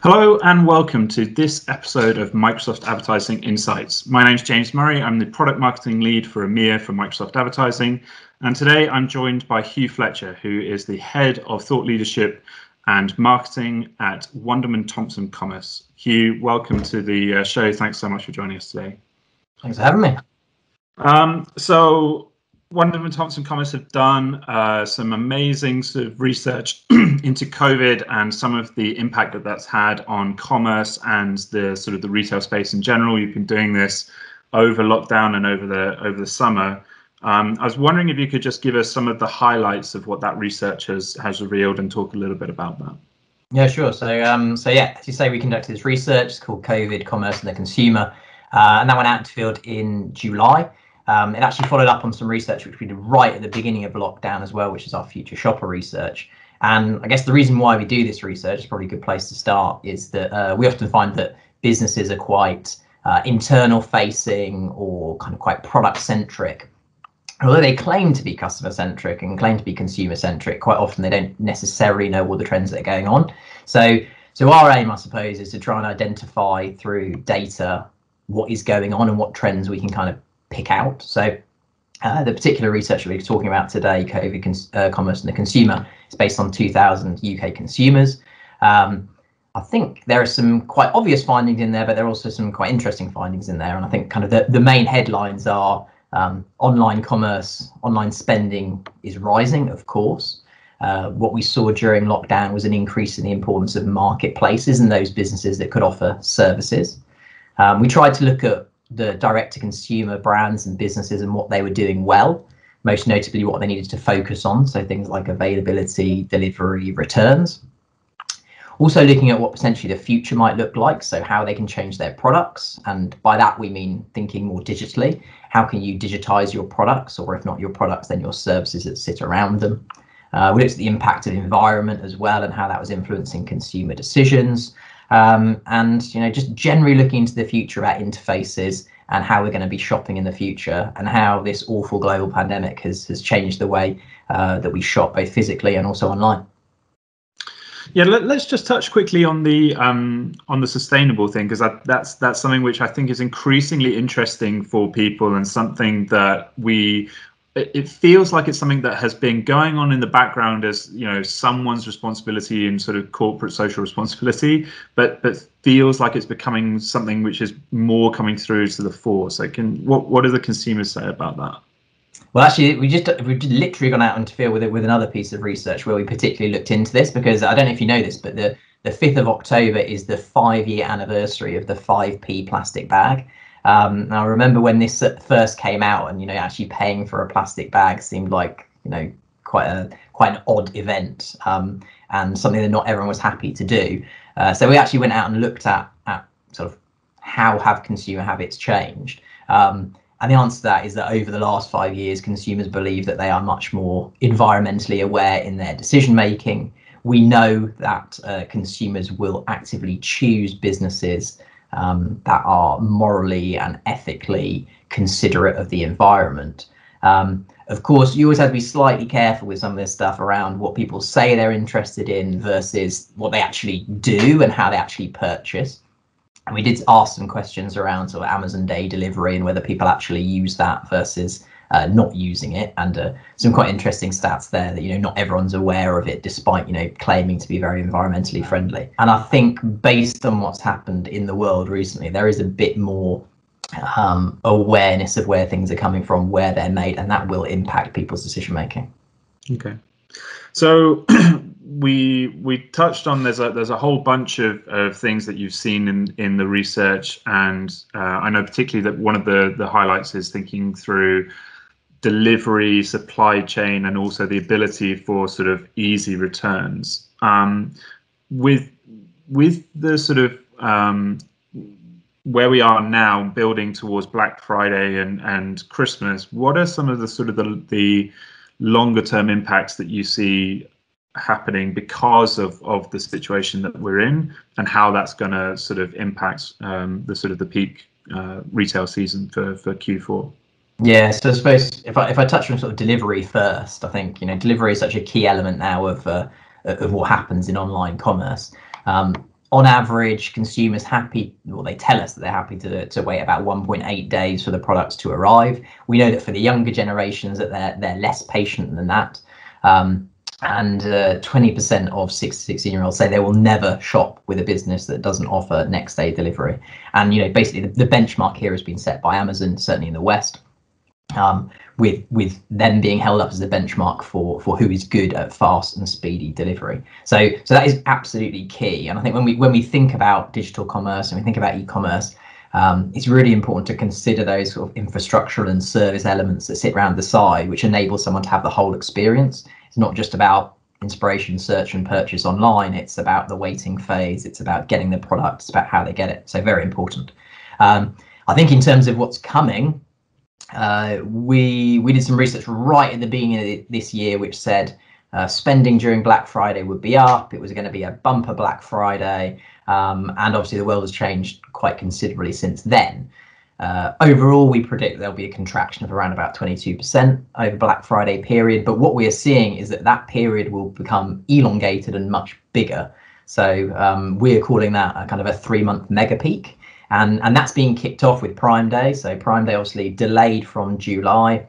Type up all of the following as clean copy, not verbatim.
Hello and welcome to this episode of Microsoft Advertising Insights. My name is James Murray. I'm the product marketing lead for EMEA for Microsoft Advertising. And today I'm joined by Hugh Fletcher, who is the head of thought leadership and marketing at Wunderman Thompson Commerce. Hugh, welcome to the show. Thanks so much for joining us today. Thanks for having me. So Wunderman Thompson Commerce have done some amazing sort of research into COVID and some of the impact that that's had on commerce and the sort of the retail space in general. You've been doing this over lockdown and over the summer. I was wondering if you could just give us some of the highlights of what that research has revealed and talk a little bit about that. Yeah, sure. So yeah, as you say, we conducted this research. It's called COVID, Commerce and the Consumer, and that went out into field in July. It actually followed up on some research which we did right at the beginning of lockdown as well, which is our future shopper research. And I guess the reason why we do this research is probably a good place to start is that we often find that businesses are quite internal facing or kind of quite product centric. Although they claim to be customer centric and claim to be consumer centric, quite often they don't necessarily know all the trends that are going on. So our aim, I suppose, is to try and identify through data what is going on and what trends we can kind of pick out. So the particular research that we're talking about today, COVID, Commerce and the Consumer, is based on 2,000 UK consumers. I think there are some quite obvious findings in there, but there are also some quite interesting findings in there. And I think kind of the main headlines are online commerce, online spending is rising, of course. What we saw during lockdown was an increase in the importance of marketplaces and those businesses that could offer services. We tried to look at the direct-to-consumer brands and businesses and what they were doing well, most notably what they needed to focus on, so things like availability, delivery, returns. Also looking at what potentially the future might look like, so how they can change their products, and by that we mean thinking more digitally. How can you digitize your products, or if not your products, then your services that sit around them? We looked at the impact of the environment as well and how that was influencing consumer decisions. And just generally looking into the future about interfaces and how we're going to be shopping in the future and how this awful global pandemic has changed the way that we shop, both physically and also online. Yeah, let's just touch quickly on the sustainable thing, because that's something which I think is increasingly interesting for people and something that it feels like it's something that has been going on in the background as, someone's responsibility in sort of corporate social responsibility, but feels like it's becoming something which is more coming through to the fore. So what do the consumers say about that? Well, actually, we've literally gone out into field with another piece of research where we particularly looked into this, because I don't know if you know this, but the 5th of October is the 5-year anniversary of the 5p plastic bag. Now, I remember when this first came out, and actually paying for a plastic bag seemed like quite an odd event, and something that not everyone was happy to do. So we actually went out and looked at sort of how have consumer habits changed. And the answer to that is that over the last 5 years, consumers believe that they are much more environmentally aware in their decision making. We know that consumers will actively choose businesses that are morally and ethically considerate of the environment. Of course, you always have to be slightly careful with some of this stuff around what people say they're interested in versus what they actually do and how they actually purchase. And we did ask some questions around sort of Amazon Day delivery and whether people actually use that versus not using it, and some quite interesting stats there that not everyone's aware of it, despite claiming to be very environmentally friendly. And I think based on what's happened in the world recently, there is a bit more awareness of where things are coming from, where they're made, and that will impact people's decision making. Okay, so we touched on there's a whole bunch of things that you've seen in the research, and I know particularly that one of the highlights is thinking through delivery, supply chain, and also the ability for sort of easy returns. With the sort of where we are now, building towards Black Friday and Christmas, what are some of the sort of the longer term impacts that you see happening because of the situation that we're in, and how that's going to sort of impact the peak retail season for Q4? Yeah, so I suppose if I touch on sort of delivery first, I think delivery is such a key element now of what happens in online commerce. on average, consumers happy, well, they tell us that they're happy to wait about 1.8 days for the products to arrive. We know that for the younger generations that they're less patient than that. And 20% of 6 to 16-year-olds say they will never shop with a business that doesn't offer next day delivery. And, you know, basically the benchmark here has been set by Amazon, certainly in the West, with them being held up as the benchmark for who is good at fast and speedy delivery. So that is absolutely key. And I think when we think about digital commerce and we think about e-commerce, it's really important to consider those sort of infrastructural and service elements that sit around the side, which enable someone to have the whole experience. It's not just about inspiration, search and purchase online. It's about the waiting phase. It's about getting the product. It's about how they get it. So very important. I think in terms of what's coming, we did some research right at the beginning of this year, which said spending during Black Friday would be up. It was going to be a bumper Black Friday. And obviously the world has changed quite considerably since then. Overall, we predict there'll be a contraction of around about 22% over Black Friday period. But what we are seeing is that period will become elongated and much bigger. So we are calling that a kind of a 3-month mega peak. And that's being kicked off with Prime Day. So Prime Day obviously delayed from July,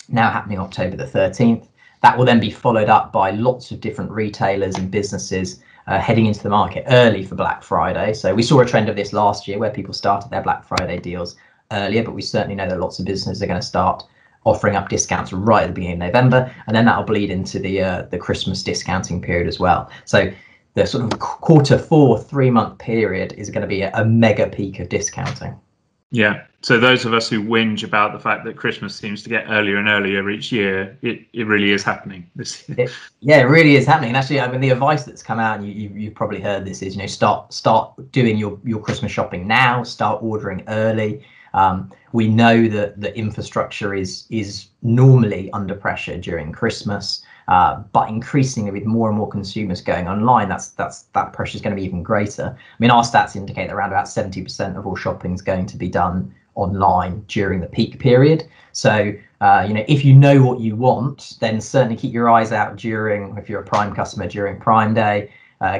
now happening October the 13th. That will then be followed up by lots of different retailers and businesses heading into the market early for Black Friday. So we saw a trend of this last year where people started their Black Friday deals earlier, but we certainly know that lots of businesses are going to start offering up discounts right at the beginning of November, and then that'll bleed into the Christmas discounting period as well. So the sort of Q4 3-month period is going to be a mega peak of discounting. Yeah. So those of us who whinge about the fact that Christmas seems to get earlier and earlier each year, it really is happening this year. Yeah, it really is happening. And actually, I mean, the advice that's come out, and you've probably heard this, is, you know, start doing your Christmas shopping now, start ordering early. We know that the infrastructure is normally under pressure during Christmas, but increasingly with more and more consumers going online, that pressure is going to be even greater. I mean, our stats indicate that around about 70% of all shopping is going to be done online during the peak period. So, you know, if you know what you want, then certainly keep your eyes out during, if you're a Prime customer, during Prime Day,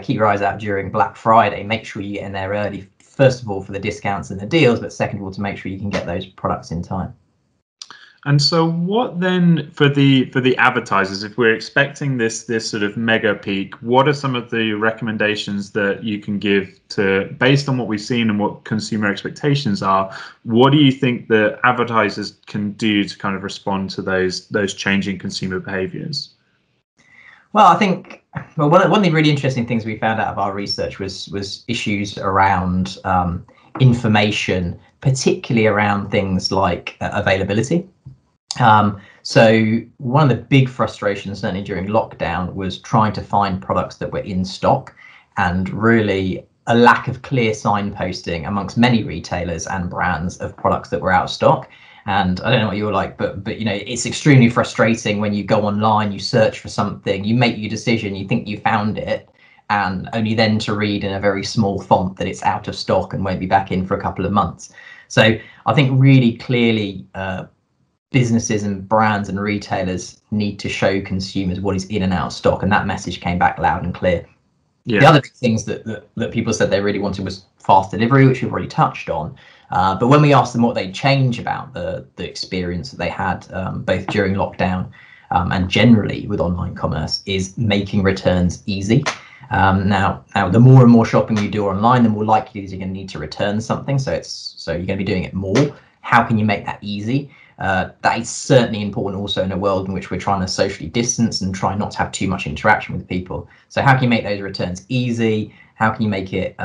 keep your eyes out during Black Friday. Make sure you get in there early, first of all, for the discounts and the deals, but second of all, to make sure you can get those products in time. And so what then for the advertisers, if we're expecting this sort of mega peak, what are some of the recommendations that you can give to, based on what we've seen and what consumer expectations are, what do you think the advertisers can do to kind of respond to those changing consumer behaviors? Well, I think, well, one of the really interesting things we found out of our research was issues around information, particularly around things like availability. So one of the big frustrations, certainly during lockdown, was trying to find products that were in stock, and really a lack of clear signposting amongst many retailers and brands of products that were out of stock. And I don't know what you're like, but you know, it's extremely frustrating when you go online, you search for something, you make your decision, you think you found it, and only then to read in a very small font that it's out of stock and won't be back in for a couple of months. So I think really clearly businesses and brands and retailers need to show consumers what is in and out of stock, and that message came back loud and clear. Yeah. The other big things that people said they really wanted was fast delivery, which we've already touched on. But when we asked them what they'd change about the experience that they had both during lockdown and generally with online commerce, is making returns easy. Now, the more and more shopping you do online, the more likely it is you're going to need to return something. So you're going to be doing it more. How can you make that easy? That is certainly important also in a world in which we're trying to socially distance and try not to have too much interaction with people. So how can you make those returns easy? How can you make it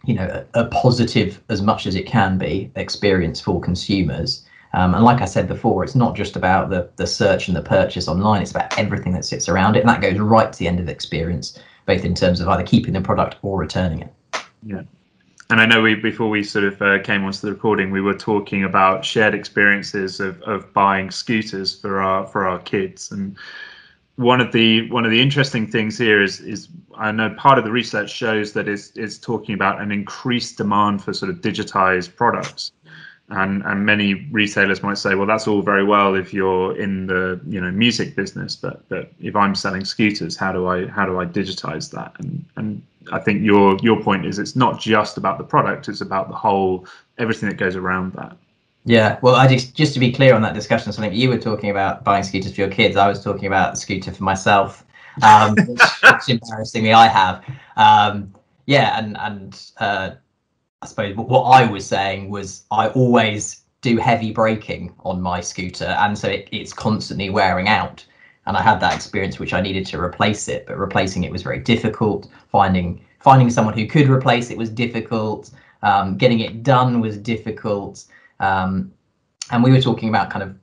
you know, a positive as much as it can be experience for consumers? And like I said before, it's not just about the search and the purchase online, it's about everything that sits around it, and that goes right to the end of the experience, both in terms of either keeping the product or returning it. Yeah. And I know before we sort of came onto the recording, we were talking about shared experiences of buying scooters for our kids. And one of the interesting things here is I know part of the research shows that it's talking about an increased demand for sort of digitized products. And many retailers might say, well, that's all very well if you're in the music business, but if I'm selling scooters, how do I digitize that? And I think your point is it's not just about the product, it's about the whole, everything that goes around that. Yeah, well, I just to be clear on that discussion, something you were talking about buying scooters for your kids, I was talking about the scooter for myself, which embarrassingly I have. Yeah, and I suppose what I was saying was I always do heavy braking on my scooter, and so it's constantly wearing out. And I had that experience which I needed to replace it, but replacing it was very difficult. Finding someone who could replace it was difficult. Getting it done was difficult. And we were talking about kind of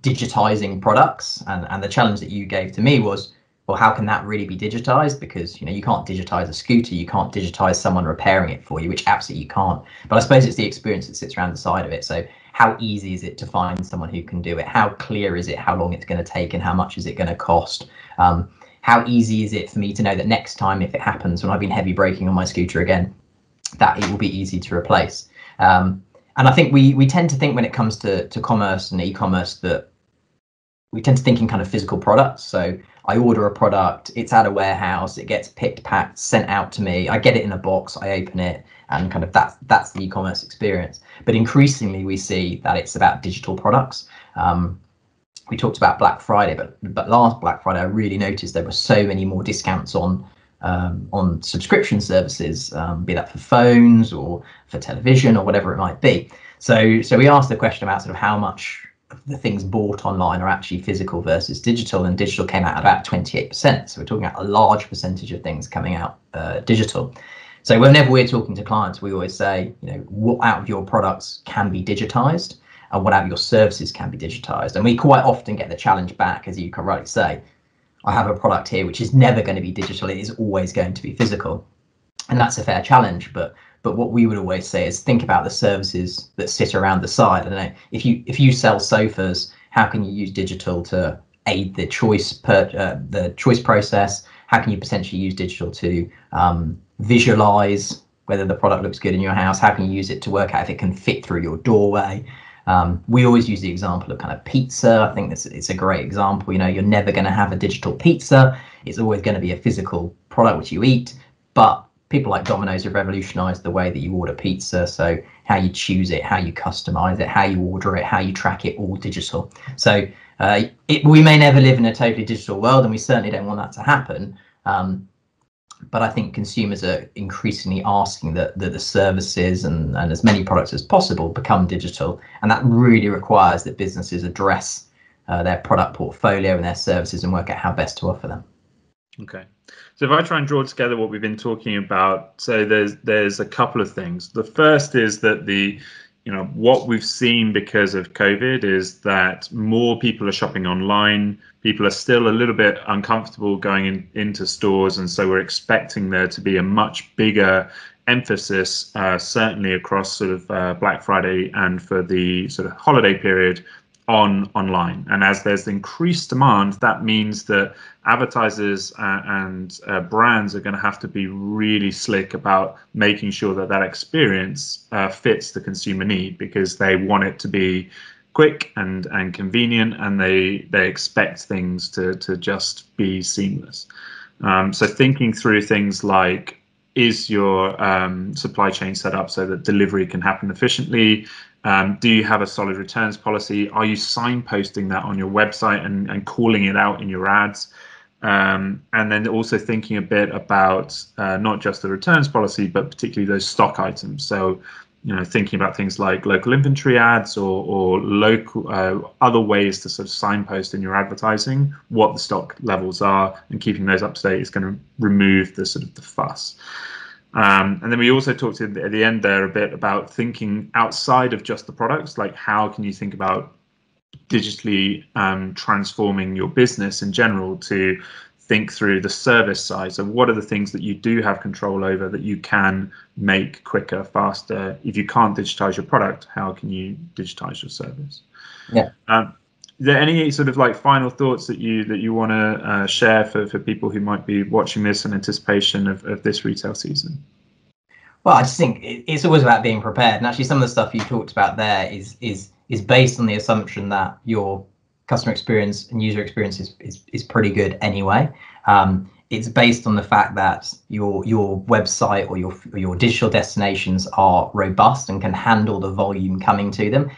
digitizing products, and the challenge that you gave to me was, well, how can that really be digitized? Because you can't digitize a scooter, you can't digitize someone repairing it for you, which absolutely you can't. But I suppose it's the experience that sits around the side of it. So how easy is it to find someone who can do it? How clear is it how long it's going to take, and how much is it going to cost? How easy is it for me to know that next time, if it happens when I've been heavy braking on my scooter again, that it will be easy to replace? And I think we tend to think, when it comes to commerce and e-commerce, that we tend to think in kind of physical products. So I order a product, it's at a warehouse, it gets picked, packed, sent out to me, I get it in a box, I open it, and kind of that's the e-commerce experience. But increasingly we see that it's about digital products. We talked about Black Friday, but last Black Friday I really noticed there were so many more discounts on subscription services, be that for phones or for television or whatever it might be. So we asked the question about sort of how much of the things bought online are actually physical versus digital, and digital came out at about 28%. So we're talking about a large percentage of things coming out digital. So whenever we're talking to clients, we always say, what out of your products can be digitized, and what out of your services can be digitized. And we quite often get the challenge back, as you can rightly say, I have a product here which is never going to be digital, it is always going to be physical. And that's a fair challenge, but what we would always say is think about the services that sit around the side. I don't know, if you sell sofas, how can you use digital to aid the choice process? How can you potentially use digital to visualize whether the product looks good in your house? How can you use it to work out if it can fit through your doorway? We always use the example of kind of pizza. I think it's a great example. You're never going to have a digital pizza. It's always going to be a physical product which you eat. But people like Domino's have revolutionized the way that you order pizza. So how you choose it, how you customize it, how you order it, how you track it, all digital. So we may never live in a totally digital world, and we certainly don't want that to happen. But I think consumers are increasingly asking that the services and as many products as possible become digital. And that really requires that businesses address their product portfolio and their services and work out how best to offer them. Okay. So if I try and draw together what we've been talking about, so there's a couple of things. The first is that what we've seen because of COVID is that more people are shopping online. People are still a little bit uncomfortable going into stores, and so we're expecting there to be a much bigger emphasis, certainly across sort of Black Friday and for the sort of holiday period, on online. And as there's increased demand, that means that advertisers and brands are going to have to be really slick about making sure that experience fits the consumer need, because they want it to be quick and convenient, and they expect things to just be seamless. So thinking through things like, is your supply chain set up so that delivery can happen efficiently? Do you have a solid returns policy? Are you signposting that on your website and calling it out in your ads? And then also thinking a bit about not just the returns policy, but particularly those stock items. So, thinking about things like local inventory ads or local other ways to sort of signpost in your advertising what the stock levels are, and keeping those up to date is going to remove the sort of the fuss. And then we also talked at the end there a bit about thinking outside of just the products, like how can you think about digitally transforming your business in general to think through the service side. So what are the things that you do have control over that you can make quicker, faster? If you can't digitize your product, how can you digitize your service? Yeah. Is there any sort of like final thoughts that you want to share for people who might be watching this in anticipation of this retail season? Well, I just think it's always about being prepared. And actually, some of the stuff you talked about there is based on the assumption that your customer experience and user experience is pretty good anyway. it's based on the fact that your website or your digital destinations are robust and can handle the volume coming to them.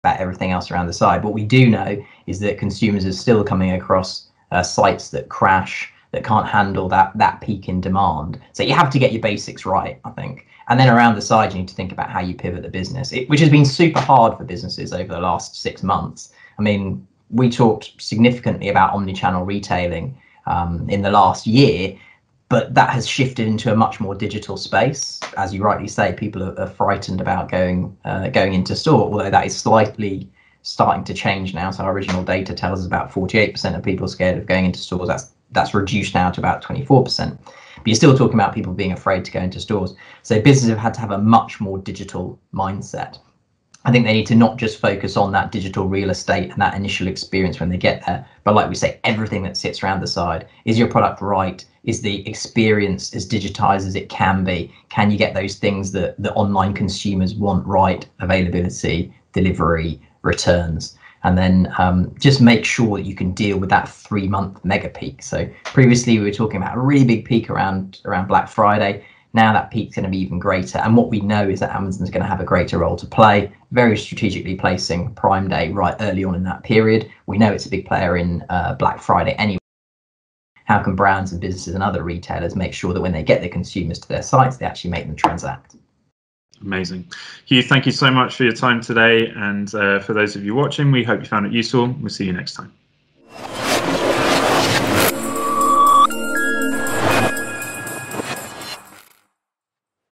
About everything else around the side, what we do know is that consumers are still coming across sites that crash, that can't handle that peak in demand. So you have to get your basics right, I think. And then around the side, you need to think about how you pivot the business, which has been super hard for businesses over the last 6 months. I mean, we talked significantly about omni-channel retailing in the last year, but that has shifted into a much more digital space. As you rightly say, people are frightened about going into store, although that is slightly starting to change now. So our original data tells us about 48% of people scared of going into stores. That's reduced now to about 24%. But you're still talking about people being afraid to go into stores. So businesses have had to have a much more digital mindset. I think they need to not just focus on that digital real estate and that initial experience when they get there, but like we say, everything that sits around the side. Is your product right? Is the experience as digitized as it can be? Can you get those things that the online consumers want right? Availability, delivery, returns. And then just make sure that you can deal with that 3-month mega peak. So previously we were talking about a really big peak around Black Friday. Now that peak's going to be even greater. And what we know is that Amazon's going to have a greater role to play, very strategically placing Prime Day right early on in that period. We know it's a big player in Black Friday anyway. How can brands and businesses and other retailers make sure that when they get their consumers to their sites, they actually make them transact? Amazing. Hugh, thank you so much for your time today. And for those of you watching, we hope you found it useful. We'll see you next time.